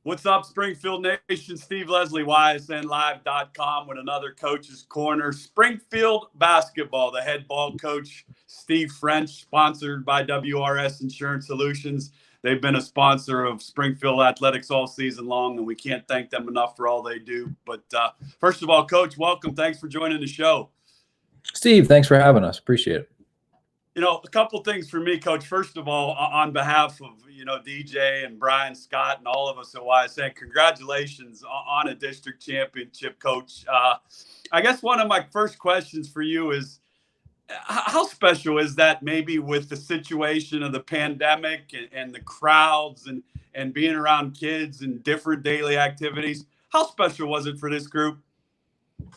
What's up, Springfield Nation? Steve Leslie, YSNLive.com with another Coach's Corner. Springfield basketball, the head ball coach, Steve French, sponsored by WRS Insurance Solutions. They've been a sponsor of Springfield Athletics all season long, and we can't thank them enough for all they do. But first of all, Coach, welcome. Thanks for joining the show. Steve, thanks for having us. Appreciate it. You know, a couple things for me, Coach. First of all, on behalf of, DJ and Brian Scott and all of us at YSN, congratulations on a district championship, Coach. I guess one of my first questions for you is, how special is that maybe with the situation of the pandemic and the crowds and being around kids and different daily activities? How special was it for this group?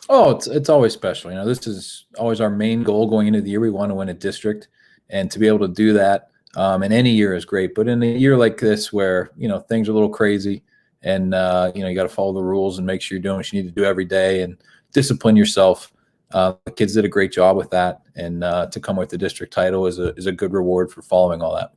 Oh, it's always special. This is always our main goal going into the year. We want to win a district, and to be able to do that in any year is great. But in a year like this where, things are a little crazy and, you got to follow the rules and make sure you're doing what you need to do every day and discipline yourself. The kids did a great job with that. And to come with the district title is a good reward for following all that.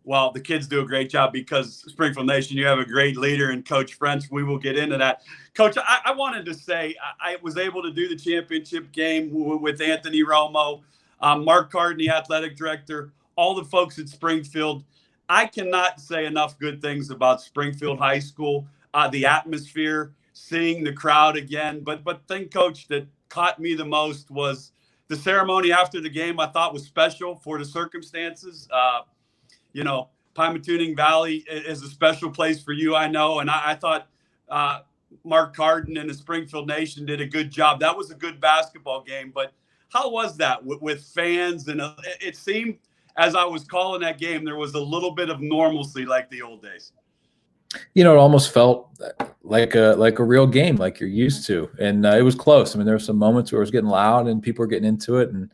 Well, the kids do a great job because Springfield Nation, you have a great leader in Coach French. We will get into that. Coach, I wanted to say I was able to do the championship game with Anthony Romo, Mark Carden, the athletic director, all the folks at Springfield. I cannot say enough good things about Springfield High School, the atmosphere, seeing the crowd again. But thing, Coach, that caught me the most was the ceremony after the game. I thought was special for the circumstances. Pymatuning Valley is a special place for you, I know. And I thought Mark Carden and the Springfield Nation did a good job. That was a good basketball game. But how was that with fans? And it seemed, as I was calling that game, there was a little bit of normalcy like the old days. It almost felt like a real game, like you're used to. And it was close. I mean, there were some moments where it was getting loud and people were getting into it. And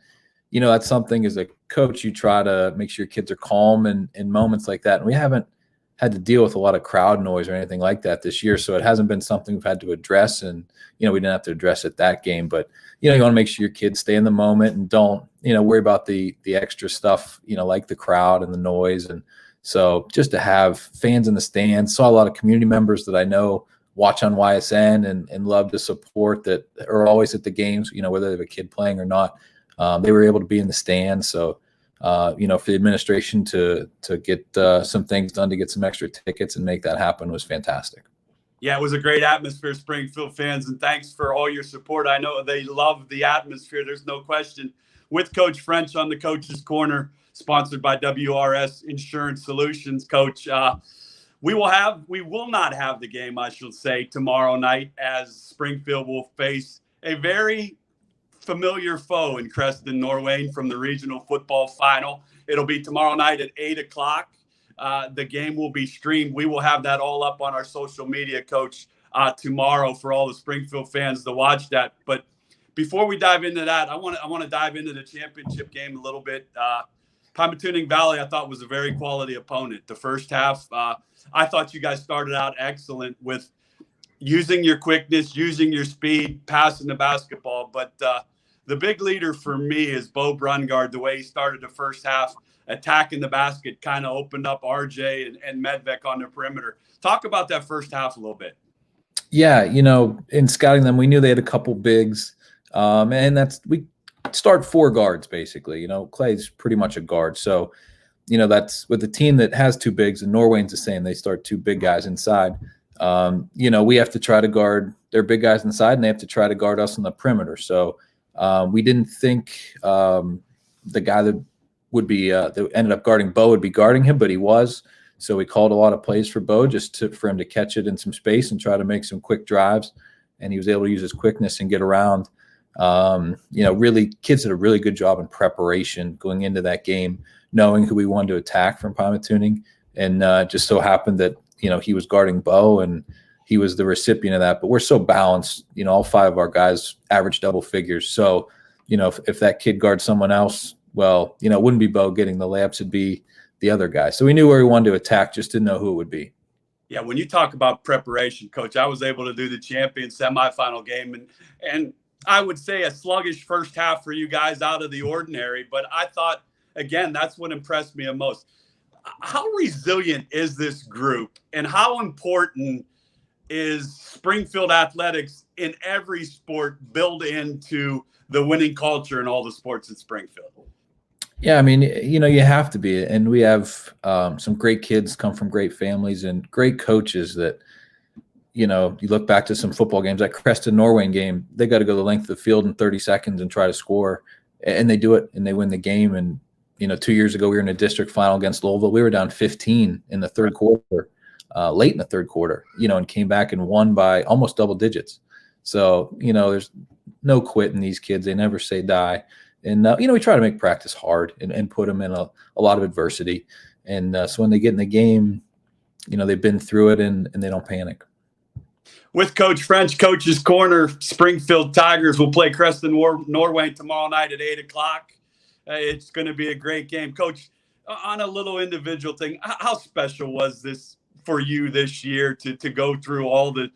that's something as a coach, you try to make sure your kids are calm in moments like that. And we haven't had to deal with a lot of crowd noise or anything like that this year. So it hasn't been something we've had to address. And, we didn't have to address it that game. But, you want to make sure your kids stay in the moment and don't, worry about the extra stuff, like the crowd and the noise. And so just to have fans in the stands, saw a lot of community members that I know watch on YSN and love to support that are always at the games, whether they have a kid playing or not. They were able to be in the stands. So, for the administration to get some things done to get some extra tickets and make that happen was fantastic. Yeah, it was a great atmosphere, Springfield fans, and thanks for all your support. I know they love the atmosphere. There's no question. With Coach French on the Coach's Corner, sponsored by WRS Insurance Solutions, Coach. We will not have the game, I should say, tomorrow night, as Springfield will face a very familiar foe in Creston Norwayne from the regional football final. It'll be tomorrow night at 8:00. The game will be streamed. We will have that all up on our social media, Coach, tomorrow for all the Springfield fans to watch that. But before we dive into that, I want to dive into the championship game a little bit. Pymatuning Valley, I thought, was a very quality opponent. The first half, I thought you guys started out excellent with using your quickness, using your speed, passing the basketball. But the big leader for me is Bo Brungard. The way he started the first half, attacking the basket, kind of opened up RJ and Medvec on the perimeter. Talk about that first half a little bit. Yeah, in scouting them, we knew they had a couple bigs. And we start four guards, basically. Clay's pretty much a guard. So, that's with a team that has two bigs, and Norwayne's the same. They start two big guys inside. We have to try to guard their big guys inside, and they have to try to guard us on the perimeter. So we didn't think the guy that would be that ended up guarding Bo would be guarding him, but he was. So we called a lot of plays for Bo for him to catch it in some space and try to make some quick drives. And he was able to use his quickness and get around. Really, kids did a really good job in preparation going into that game, knowing who we wanted to attack from Pymatuning. And just so happened that, he was guarding Bo and he was the recipient of that. But we're so balanced, all five of our guys average double figures. So, if that kid guards someone else, well, it wouldn't be Bo getting the layups, it'd be the other guy. So we knew where we wanted to attack, just didn't know who it would be. Yeah, when you talk about preparation, Coach, I was able to do the champion semifinal game, and I would say a sluggish first half for you guys, out of the ordinary. But I thought, again, that's what impressed me the most. How resilient is this group, and how important is Springfield Athletics in every sport build into the winning culture in all the sports in Springfield? Yeah, I mean, you have to be, and we have some great kids come from great families and great coaches that, you look back to some football games, like Creston Norwayne game, they got to go the length of the field in 30 seconds and try to score, and they do it, and they win the game. And 2 years ago, we were in a district final against Louisville. We were down 15 in the third quarter, late in the third quarter, and came back and won by almost double digits. So, there's no quit in these kids. They never say die. And, we try to make practice hard and put them in a lot of adversity. And so when they get in the game, they've been through it and they don't panic. With Coach French, Coach's Corner, Springfield Tigers will play Creston Norwayne tomorrow night at 8 o'clock. It's going to be a great game. Coach, on a little individual thing, how special was this for you this year to go through all the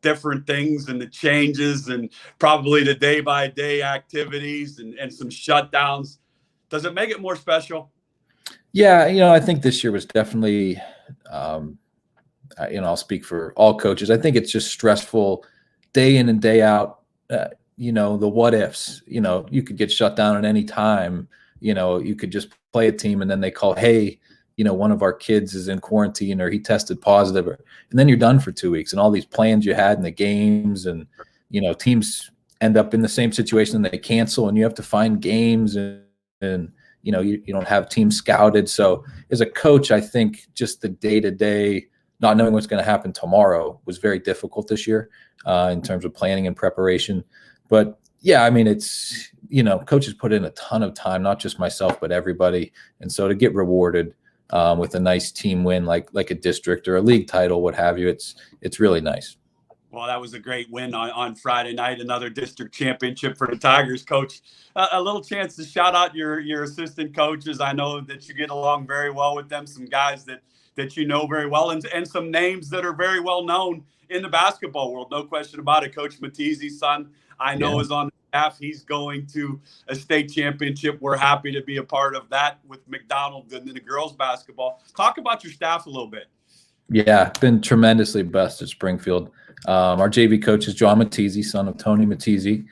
different things and the changes and probably the day-by-day activities and some shutdowns? Does it make it more special? Yeah, I think this year was definitely I'll speak for all coaches. I think it's just stressful day in and day out. The what ifs, you could get shut down at any time. You could just play a team and then they call, hey, one of our kids is in quarantine or he tested positive, and then you're done for 2 weeks. And all these plans you had in the games and, teams end up in the same situation and they cancel and you have to find games and you don't have teams scouted. So as a coach, I think just the day-to-day not knowing what's going to happen tomorrow was very difficult this year in terms of planning and preparation. But yeah, I mean, it's, coaches put in a ton of time, not just myself, but everybody. And so to get rewarded with a nice team win, like a district or a league title, what have you, it's really nice. Well, that was a great win on Friday night, another district championship for the Tigers. Coach, a little chance to shout out your assistant coaches. I know that you get along very well with them, some guys that you know very well, and some names that are very well known in the basketball world. No question about it. Coach Matizzi's son, I know, is on the staff. He's going to a state championship. We're happy to be a part of that with McDonald and the girls basketball. Talk about your staff a little bit. Yeah, been tremendously blessed at Springfield. Our JV coach is John Matizzi, son of Tony Matizzi.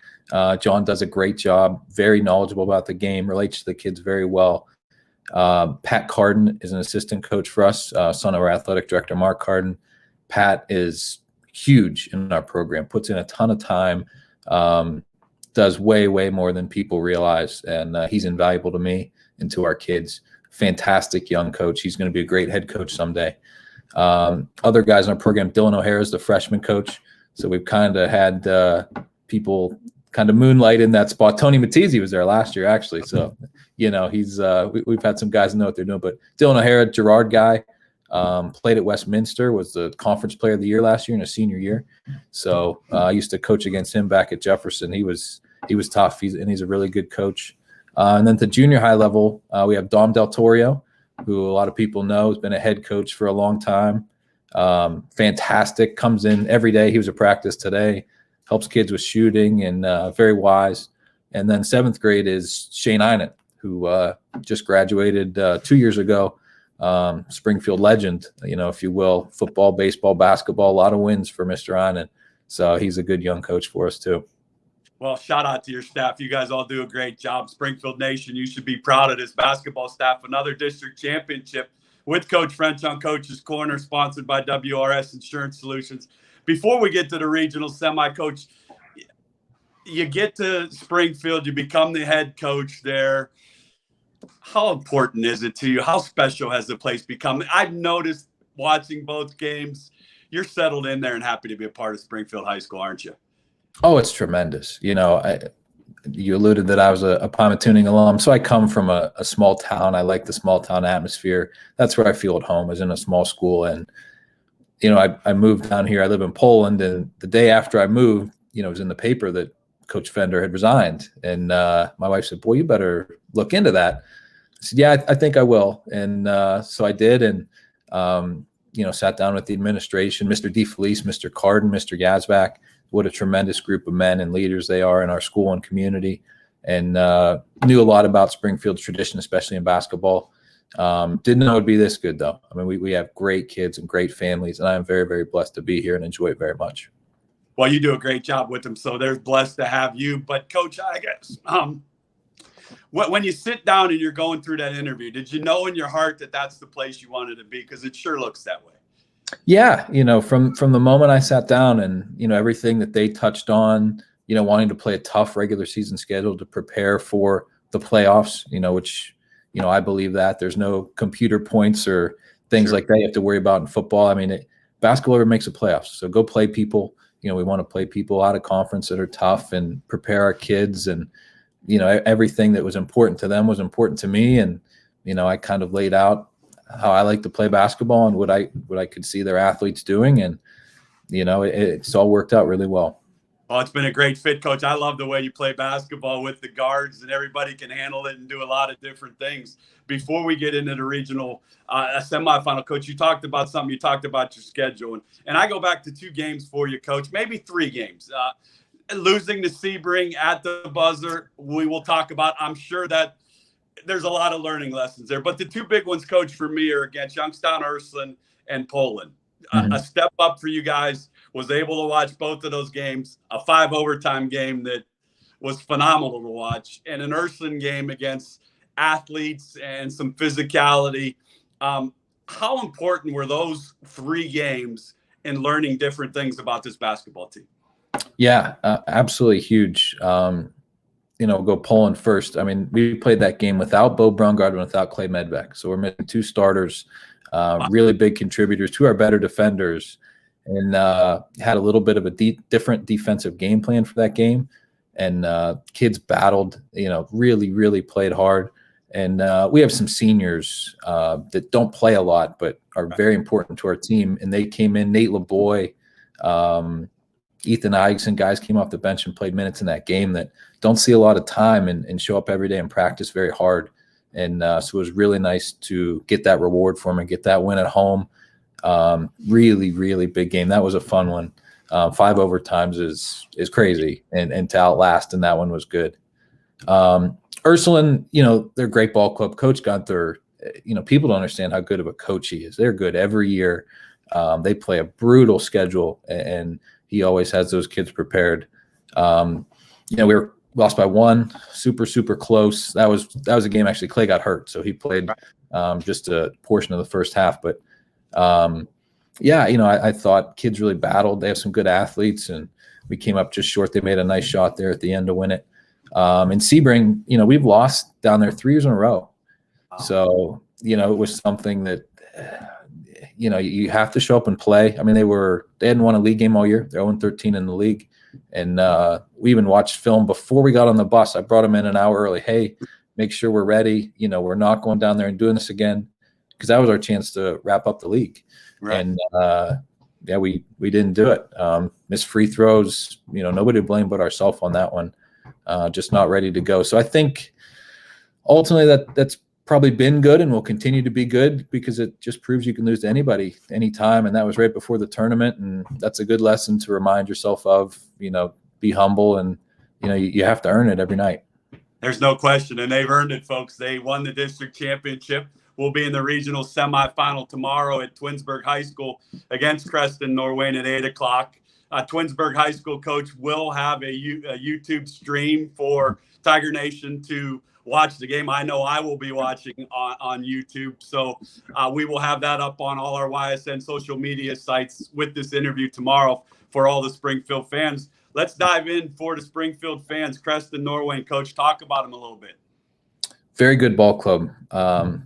John does a great job, very knowledgeable about the game, relates to the kids very well. Pat Carden is an assistant coach for us, son of our athletic director, Mark Carden. Pat is huge in our program, puts in a ton of time, does way, way more than people realize. And he's invaluable to me and to our kids. Fantastic young coach. He's going to be a great head coach someday. Other guys in our program, Dylan O'Hara is the freshman coach. So we've kind of had people kind of moonlight in that spot. Tony Matizzi was there last year, actually. So, he's we've had some guys know what they're doing. But Dylan O'Hara, Girard guy, played at Westminster, was the conference player of the year last year in his senior year. So I used to coach against him back at Jefferson. He was tough. He's a really good coach. And then to junior high level, we have Dom Del Torio, who a lot of people know has been a head coach for a long time. Fantastic, comes in every day. He was at practice today, helps kids with shooting, and very wise. And then 7th grade is Shane Einert, who just graduated 2 years ago. Springfield legend, if you will, football, baseball, basketball, a lot of wins for Mr. Einert. So he's a good young coach for us too. Well, shout out to your staff. You guys all do a great job. Springfield Nation, you should be proud of this basketball staff. Another district championship with Coach French on Coach's Corner, sponsored by WRS Insurance Solutions. Before we get to the regional semi, Coach, you get to Springfield, you become the head coach there. How important is it to you? How special has the place become? I've noticed watching both games, you're settled in there and happy to be a part of Springfield High School, aren't you? Oh, it's tremendous. You alluded that I was a Pymatuning alum, so I come from a small town. I like the small town atmosphere. That's where I feel at home, is in a small school. And, I moved down here. I live in Poland, and the day after I moved, it was in the paper that Coach Fender had resigned. And my wife said, boy, you better look into that. I said, yeah, I think I will. And so I did, and, sat down with the administration, Mr. DeFelice, Mr. Carden, Mr. Yazbak. What a tremendous group of men and leaders they are in our school and community, and knew a lot about Springfield's tradition, especially in basketball. Didn't know it would be this good, though. I mean, we have great kids and great families, and I am very, very blessed to be here and enjoy it very much. Well, you do a great job with them, so they're blessed to have you. But, Coach, I guess when you sit down and you're going through that interview, did you know in your heart that that's the place you wanted to be? Because it sure looks that way. Yeah, from the moment I sat down and, everything that they touched on, wanting to play a tough regular season schedule to prepare for the playoffs, which, I believe that there's no computer points or things like that you have to worry about in football. I mean, basketball ever makes the playoffs. So go play people. We want to play people out of conference that are tough and prepare our kids. And, everything that was important to them was important to me. And, I kind of laid out how I like to play basketball and what I could see their athletes doing. And, it's all worked out really well. Well, it's been a great fit, Coach. I love the way you play basketball with the guards, and everybody can handle it and do a lot of different things. Before we get into the regional semifinal, Coach, you talked about something. You talked about your schedule. And I go back to 2 games for you, Coach, maybe 3 games. Losing to Sebring at the buzzer, we will talk about. I'm sure that there's a lot of learning lessons there. But the 2 big ones, Coach, for me are against Youngstown, Ursuline, and Poland. A step up for you guys. Was able to watch both of those games, a 5 overtime game that was phenomenal to watch, and an Ursuline game against athletes and some physicality. How important were those 3 games in learning different things about this basketball team? Yeah, absolutely huge. Go Poland first. I mean, we played that game without Bo Brungard and without Clay Medvec. So we're missing 2 starters, really big contributors, 2 our better defenders. And had a little bit of a different defensive game plan for that game. And kids battled, really, really played hard. And we have some seniors that don't play a lot, but are very important to our team. And they came in, Nate LeBoy, Ethan Eigenson, guys came off the bench and played minutes in that game that don't see a lot of time and show up every day and practice very hard. And so it was really nice to get that reward for them and get that win at home. Really, really big game. That was a fun one. 5 overtimes is crazy, and to outlast, and that one was good. Ursuline, they're a great ball club. Coach Gunther, people don't understand how good of a coach he is. They're good every year. They play a brutal schedule, and he always has those kids prepared. We were lost by 1, super, super close. That was a game. Actually, Clay got hurt, so he played just a portion of the first half, but I thought kids really battled. They have some good athletes, and we came up just short. They made a nice shot there at the end to win it. And Sebring, we've lost down there 3 years in a row. Wow. So, it was something that, you have to show up and play. I mean, they hadn't won a league game all year. They're 0-13 in the league. And we even watched film before we got on the bus. I brought them in an hour early. Hey, make sure we're ready. We're not going down there and doing this again. Because that was our chance to wrap up the league. Right. And, we didn't do it. Missed free throws, nobody to blame but ourselves on that one. Just not ready to go. So I think ultimately that's probably been good and will continue to be good because it just proves you can lose to anybody anytime. And that was right before the tournament. And that's a good lesson to remind yourself of, be humble and, you have to earn it every night. There's no question. And they've earned it, folks. They won the district championship. We'll be in the regional semifinal tomorrow at Twinsburg High School against Creston Norwayne at 8 o'clock. Twinsburg High School, Coach, will have a YouTube stream for Tiger Nation to watch the game. I know I will be watching on YouTube. So we will have that up on all our YSN social media sites with this interview tomorrow for all the Springfield fans. Let's dive in for the Springfield fans. Creston Norwayne, Coach, talk about him a little bit. Very good ball club.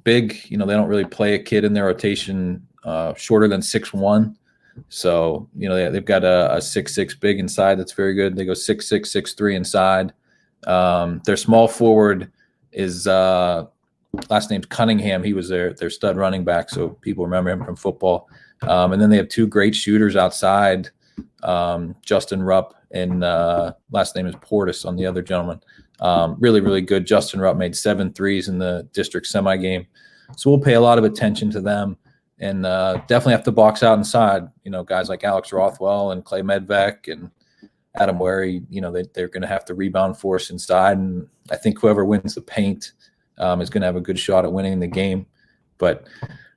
Big, they don't really play a kid in their rotation shorter than 6'1". So, they've got a 6'6" big inside that's very good. They go 6'6", 6'3" inside. Their small forward is last name's Cunningham. He was their stud running back, so people remember him from football. And then they have 2 great shooters outside, Justin Rupp and last name is Portis on the other gentleman. Really, really good. Justin Rupp made 7 threes in the district semi game. So we'll pay a lot of attention to them and definitely have to box out inside. Guys like Alex Rothwell and Clay Medvec and Adam Wary, they're going to have to rebound for us inside. And I think whoever wins the paint is going to have a good shot at winning the game. But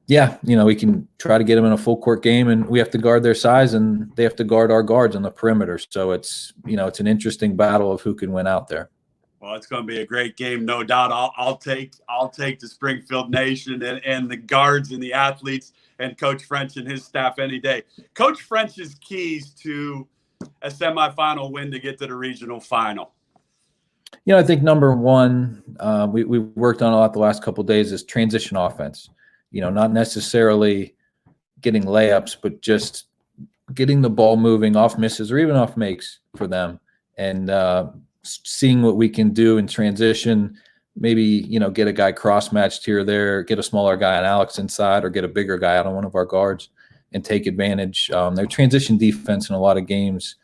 yeah, we can try to get them in a full court game, and we have to guard their size, and they have to guard our guards on the perimeter. So it's an interesting battle of who can win out there. Well, it's going to be a great game, no doubt. I'll take the Springfield Nation and the guards and the athletes and Coach French and his staff any day. Coach French's keys to a semifinal win to get to the regional final. I think number one, we worked on a lot the last couple of days, is transition offense. Not necessarily getting layups, but just getting the ball moving off misses or even off makes for them, and seeing what we can do in transition. Maybe, get a guy cross-matched here or there, get a smaller guy on Alex inside, or get a bigger guy out on one of our guards and take advantage. Their transition defense in a lot of games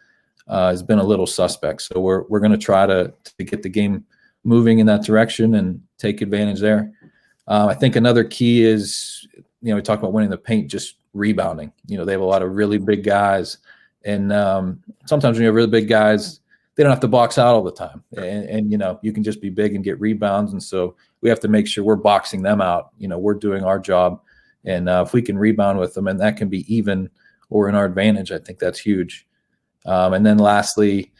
has been a little suspect. So we're going to try to get the game moving in that direction and take advantage there. I think another key is, we talk about winning the paint, just rebounding. They have a lot of really big guys, and sometimes when you have really big guys, they don't have to box out all the time, and you can just be big and get rebounds. And so we have to make sure we're boxing them out. We're doing our job, and if we can rebound with them, and that can be even or in our advantage, I think that's huge. And then lastly,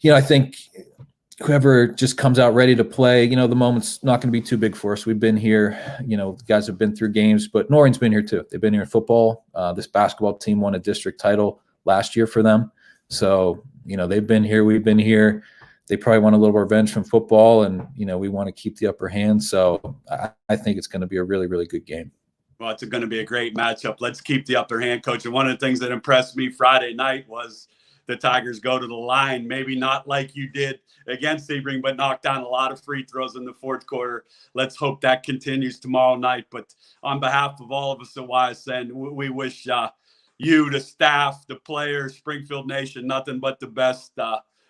I think whoever just comes out ready to play, the moment's not going to be too big for us. We've been here, the guys have been through games, but Norwayne's been here too. They've been here in football. This basketball team won a district title last year for them. So, they've been here, we've been here. They probably want a little revenge from football, and, we want to keep the upper hand. So I think it's going to be a really, really good game. Well, it's going to be a great matchup. Let's keep the upper hand, Coach. And one of the things that impressed me Friday night was the Tigers go to the line, maybe not like you did against Sebring, but knocked down a lot of free throws in the fourth quarter. Let's hope that continues tomorrow night. But on behalf of all of us at YSN, we wish you, the staff, the players, Springfield Nation, nothing but the best.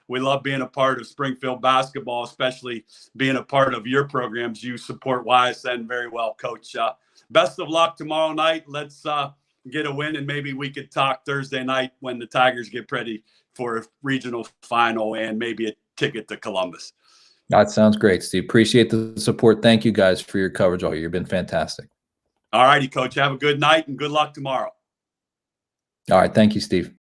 We love being a part of Springfield basketball, especially being a part of your programs. You support YSN very well, Coach. Best of luck tomorrow night. Let's get a win, and maybe we could talk Thursday night when the Tigers get ready for a regional final and maybe a ticket to Columbus. That sounds great, Steve. Appreciate the support. Thank you guys for your coverage all year. You've been fantastic. All righty, Coach. Have a good night and good luck tomorrow. All right. Thank you, Steve.